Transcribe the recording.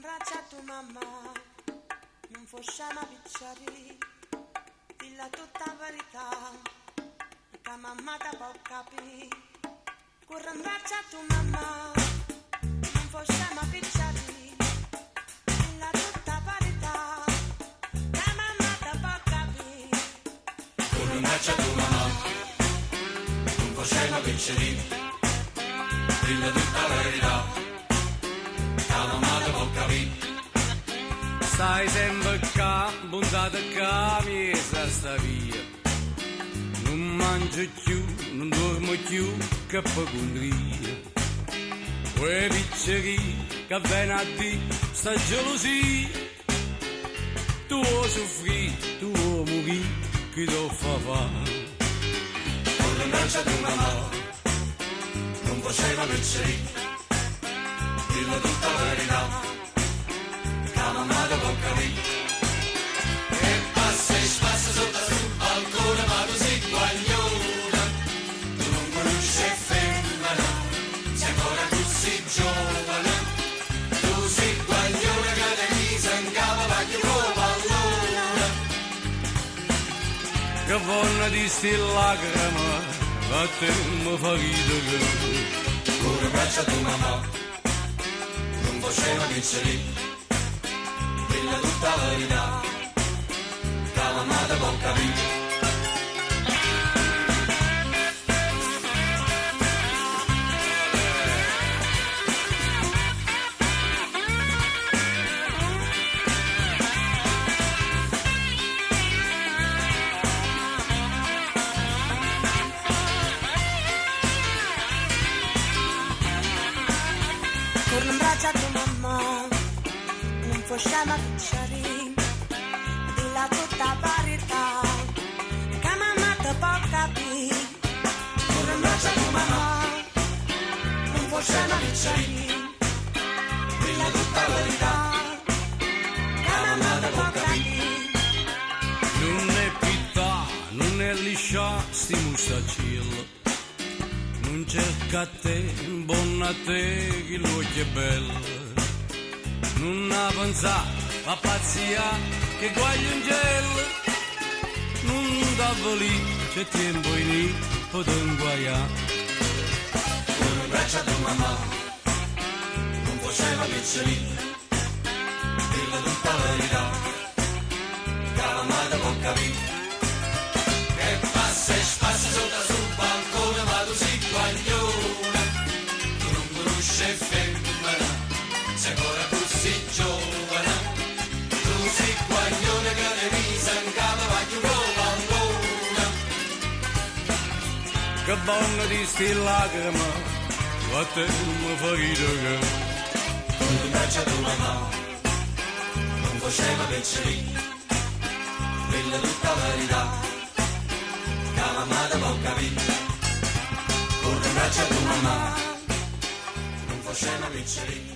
braccia a tua mamma, non fosse una picciari, dilla tutta la verità, che mamma ti può capire. Corre in braccia a tua mamma, non fosse una picciari, dilla tutta la verità, che mamma ti può capire. Corre in braccia a tua mamma, non fosse una picciari, dilla tutta la verità. Stai sempre qua, buntata qua, mi sta via. Non mangio più, non dormo più, che pagondria. Quei picceri che vengono a dire, sta gelosia. Tu vuoi soffrire, tu vuoi morire, che devo fare? Con l'imbraccia di mamma, non faceva picceri. Dillo tutta la verità, che la mamma ti può capire. E passa e spassa sotto sul balcone, ma tu sei guagliona. Tu non conosci femmina, sei ancora così giovane. Tu sei guagliona che ti mise in capo a chi prova allora. Che voglia di sti lacrime, a te mi fa ridere. Con le braccia di mamma, faceva picceri, dilla tutta la verità, che la mamma ti può capire. Corre in braccia a tua mamma, non fosse una picciari, dilla tutta la verità, che mamma ti può capire. Corre in braccia a tua mamma, non fosse una picciari, dilla tutta la verità, che mamma ti può capire. Non è pietà, non è liscia, sti mustacillo. Non cerca a te, buona a te, che l'occhio è bello. Non ha pensato a pazzia, che guaglio un gel. Non dava lì, c'è tempo in lì, potem guagliare. Con le braccia a tua mamma, non faceva picceri, dilla tutta la verità, che la mamma ti può capire. E passa e spassa sotto sul balcone, ma tu sei guagliona. Tu non conosci femmina, sei ancora così giovane. Tu sei guaglione che ne mise in capo a chi prova allora. Che buona di sti lacrime, a te mi fa ridere. Con le braccia a tua mamma, non faceva picceri, dilla tutta la verità, che la mamma ti può capire. Con le braccia a tua mamma, non faceva picceri,